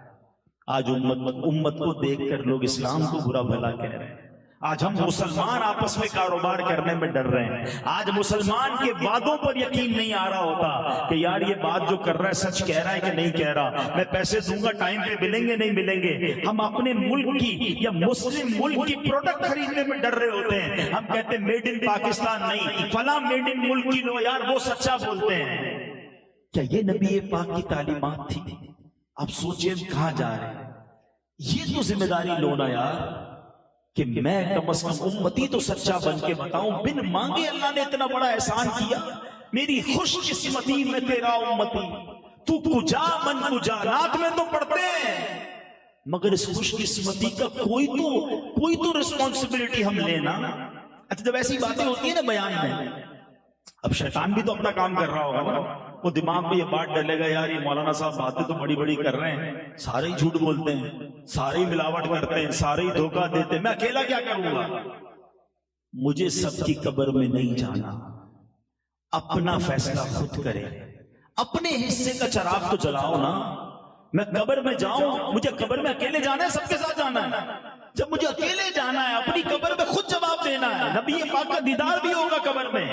آج امت کو دیکھ کر لوگ اسلام کو برا بھلا کہہ رہے ہیں، آج ہم مسلمان آپس میں کاروبار کرنے میں ڈر رہے ہیں، آج مسلمان کے وعدوں پر یقین نہیں آ رہا ہوتا کہ یار یہ بات جو کر رہا ہے سچ کہہ رہا ہے کہ نہیں کہہ رہا، میں پیسے دوں گا ٹائم پہ ملیں گے نہیں ملیں گے۔ ہم اپنے ملک کی یا مسلم ملک کی پروڈکٹ خریدنے میں ڈر رہے ہوتے ہیں، ہم کہتے ہیں میڈ ان پاکستان نہیں، فلاں میڈ ان ملک کی لو یار وہ سچا بولتے ہیں۔ کیا یہ نبی پاک کی تعلیمات تھی؟ آپ سوچیں کہاں جا رہے ہیں؟ یہ تو ذمہ داری لو نا یار کہ میں کم از کم امتی تو سچا بن کے بتاؤں، بن مانگے اللہ نے اتنا بڑا احسان کیا، میری خوش قسمتی میں تیرا امتی، تو کجا من کجا، نعت میں تو پڑھتے ہیں، مگر اس خوش قسمتی کا کوئی تو رسپانسبلٹی ہم لینا۔ اچھا جب ایسی باتیں ہوتی ہیں نا بیان میں اب شیطان بھی تو اپنا کام کر رہا ہوگا نا، وہ دماغ میں یہ بات ڈلے گا یار یہ مولانا صاحب باتیں تو بڑی بڑی کر رہے ہیں، سارے ہی جھوٹ بولتے ہیں، سارے ہی ملاوٹ کرتے ہیں، سارے ہی دھوکہ دیتے ہیں، میں اکیلا کیا کروں گا؟ مجھے سب کی قبر میں نہیں جانا، اپنا فیصلہ خود کرے، اپنے حصے کا چراغ تو جلاؤ نا۔ میں قبر میں جاؤں، مجھے قبر میں اکیلے جانا ہے سب کے ساتھ جانا ہے؟ جب مجھے اکیلے جانا ہے، اپنی قبر میں خود جواب دینا ہے، نبی پاک کا دیدار بھی ہوگا قبر میں،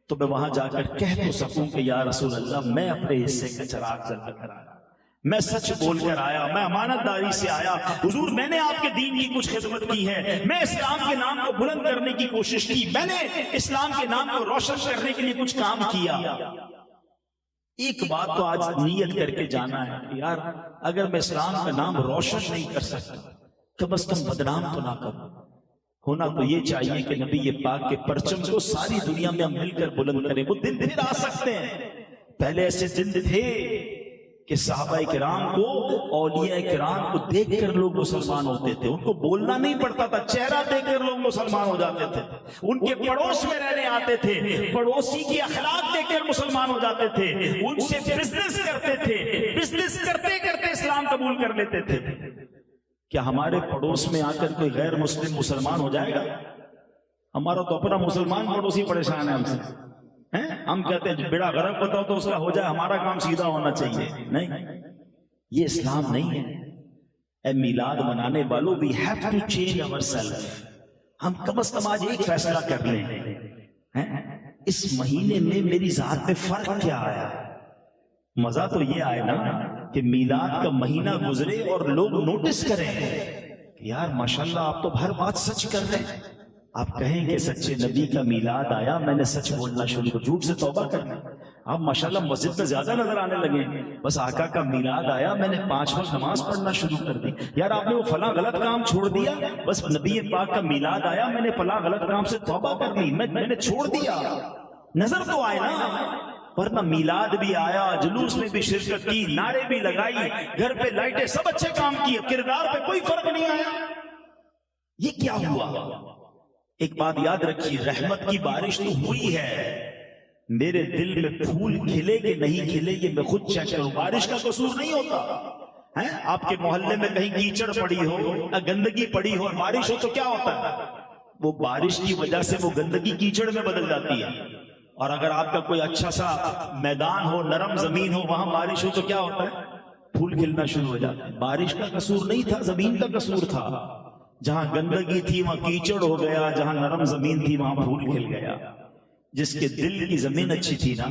تو میں وہاں جا کر کہہ تو سکوں کہ یا رسول اللہ میں اپنے حصے کا چراغ جلا کر آیا، میں سچ بول کر آیا، میں امانت داری سے آیا، حضور میں نے آپ کے دین کی کچھ خدمت کی ہے، میں اسلام کے نام کو بلند کرنے کی کوشش کی، میں نے اسلام کے نام کو روشن کرنے کے لیے کچھ کام کیا۔ ایک بات تو آج نیت کر کے جانا ہے کہ یار اگر میں اسلام کا نام روشن نہیں کر سکتا کم از کم بدنام تو نہ کروں۔ ہونا تو یہ چاہیے کہ نبی پاک کے پرچم کو ساری دنیا میں ہم مل کر بلند کریں۔ وہ دن پھر آ سکتے ہیں، پہلے ایسے دن تھے کہ صحابہ کرام کو، اولیاء کرام کو دیکھ کر لوگ مسلمان ہوتے تھے، ان کو بولنا نہیں پڑتا تھا، چہرہ دیکھ کر لوگ مسلمان ہو جاتے تھے، ان کے پڑوس میں رہنے آتے تھے، پڑوسی کی اخلاق دیکھ کر مسلمان ہو جاتے تھے، ان سے بزنس کرتے تھے، بزنس کرتے کرتے اسلام قبول کر لیتے تھے۔ کیا ہمارے پڑوس میں آ کر کوئی غیر مسلم مسلمان ہو جائے گا؟ ہمارا تو اپنا مسلمان پڑوسی پریشان ہے ہم سے، ہم کہتے ہیں بیڑا غرق بتاؤ تو اس کا ہو جائے، ہمارا کام سیدھا ہونا چاہیے۔ نہیں، یہ اسلام نہیں ہے۔ اے میلاد منانے والوں، we have to change ourselves۔ ہم کم از کم آج ایک فیصلہ کر لیں، اس مہینے میں میری ذات میں فرق کیا آیا؟ مزہ تو یہ آئے نا کہ میلاد کا مہینہ گزرے اور لوگ نوٹس کریں کہ یار ماشاءاللہ آپ تو ہر بات سچ کر رہے ہیں۔ آپ کہیں کہ سچے نبی کا میلاد آیا، میں نے سچ بولنا شروع کر، جھوٹ سے توبہ کرنا۔ آپ ماشاءاللہ مسجد میں زیادہ نظر آنے لگے، بس آقا کا میلاد آیا، میں نے 5 وقت نماز پڑھنا شروع کر دی۔ یار آپ نے وہ فلاں غلط کام چھوڑ دیا، بس نبی پاک کا میلاد آیا، میں نے فلاں غلط کام سے توبہ کر لی، میں نے چھوڑ دیا۔ نظر تو آئے نا، ورنہ میلاد بھی آیا، جلوس میں بھی شرکت کی، نعرے بھی لگائی، گھر پہ لائٹیں، سب اچھے کام کیے، کردار پہ کوئی فرق نہیں آیا۔ یہ کیا ہوا؟ ایک بات یاد رکھیے، رحمت کی بارش تو ہوئی ہے، میرے دل میں پھول کھلے کہ نہیں کھلے یہ میں خود چیک کروں۔ بارش کا قصور نہیں ہوتا ہے، آپ کے محلے میں کہیں کیچڑ پڑی ہو، گندگی پڑی ہو اور بارش ہو تو کیا ہوتا ہے؟ وہ بارش کی وجہ سے وہ گندگی کیچڑ میں بدل جاتی ہے۔ اور اگر آپ کا کوئی اچھا سا میدان ہو، نرم زمین ہو، وہاں بارش ہو تو کیا ہوتا ہے؟ پھول کھلنا شروع ہو جاتا ہے۔ بارش کا قصور نہیں تھا، زمین کا قصور تھا۔ جہاں گندگی تھی وہاں کیچڑ ہو گیا، جہاں نرم زمین تھی وہاں پھول کھل گیا۔ جس کے دل کی زمین اچھی تھی نا،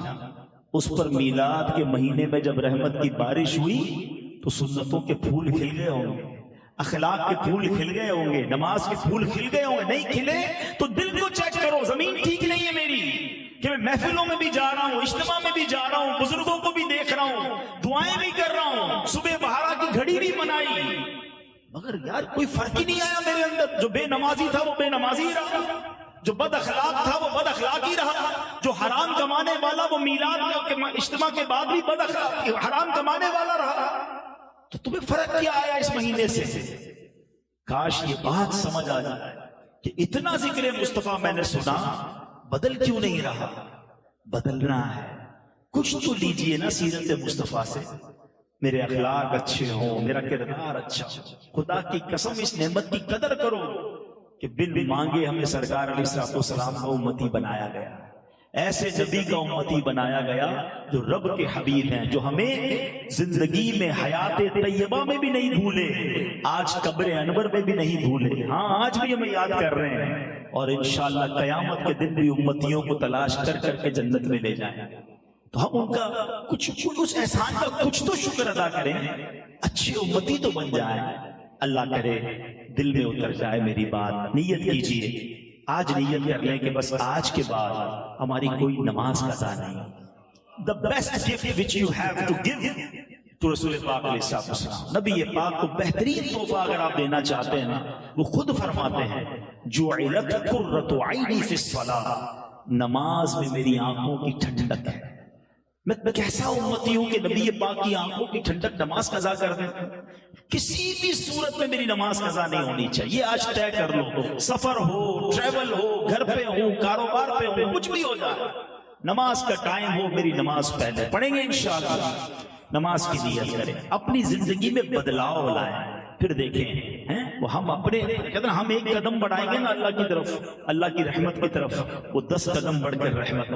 اس پر میلاد کے مہینے میں جب رحمت کی بارش ہوئی تو سنتوں کے پھول کھل گئے ہوں گے، اخلاق کے پھول کھل گئے ہوں گے، نماز کے پھول کھل گئے ہوں گے۔ نہیں کھلے تو دل کو چیک کرو، زمین ٹھیک نہیں ہے میری، کہ میں محفلوں میں بھی جا رہا ہوں، اجتماع میں بھی جا رہا ہوں، بزرگوں کو بھی دیکھ رہا ہوں، دعائیں بھی کر رہا ہوں، صبح بہارا کی گھڑی بھی منائی، مگر یار کوئی فرق ہی نہیں آیا میرے اندر۔ جو بے نمازی تھا وہ بے نمازی ہی رہا، جو بد اخلاق تھا وہ بد اخلاق ہی رہا، جو حرام کمانے والا وہ میلاد کے اجتماع کے بعد بھی بد اخلاق حرام کمانے والا رہا۔ تو تمہیں فرق کیا آیا اس مہینے سے؟ کاش یہ بات سمجھ آ جائے کہ اتنا ذکر مصطفیٰ میں نے سنا، بدل کیوں نہیں رہا؟ بدلنا ہے، کچھ تو لیجئے نا سیرت مصطفیٰ سے۔ میرے اخلاق اچھے ہوں، میرا کردار اچھا ہو، خدا کی قسم اس نعمت کی قدر کرو کہ بن مانگے ہمیں سرکار علیہ السلام کا امتی بنایا گیا، ایسے نبی کا امتی بنایا گیا جو رب کے حبیب ہیں، جو ہمیں زندگی میں حیات طیبہ میں بھی نہیں بھولے، آج قبر انور میں بھی نہیں بھولے، ہاں آج بھی ہمیں یاد کر رہے ہیں، اور انشاءاللہ قیامت کے دن بھی امتیوں کو تلاش کر کر کے جنت میں لے جائیں۔ تو ہم ان کا کچھ اس احسان کا کچھ تو شکر ادا کریں، اچھے امتی تو بن جائیں۔ اللہ کرے دل میں اتر جائے میری بات۔ نیت کیجئے، آج نیت کر لیں کہ بس آج کے بعد ہماری کوئی نماز قضا نہیں۔ The best gift which you have to give to رسول پاک علیہ السلام، نبی پاک کو بہترین تحفہ اگر آپ دینا چاہتے ہیں نا، وہ خود فرماتے ہیں جعلت قرۃ عینی فی الصلاۃ، نماز میں میری آنکھوں کی ٹھنڈک ہے۔ میں کیسا امتی ہوں کہ نبی پاک کی آنکھوں کی ٹھنڈک نماز قضا کر دیں۔ کسی بھی صورت میں میری نماز قضا نہیں ہونی چاہیے. آج طے کر لو, سفر ہو, ٹریول ہو, گھر پہ ہو, کاروبار پہ ہو, کچھ بھی ہو جائے, نماز کا ٹائم ہو, میری نماز پہلے پڑھیں گے انشاءاللہ. نماز کی نیت کریں, اپنی زندگی میں بدلاؤ لائیں, پھر دیکھیں وہ ہم اپنے کہتے ہیں ہم ایک قدم بڑھائیں گے نا اللہ کی طرف, اللہ کی رحمت کی طرف, وہ 10 قدم بڑھ کر رحمت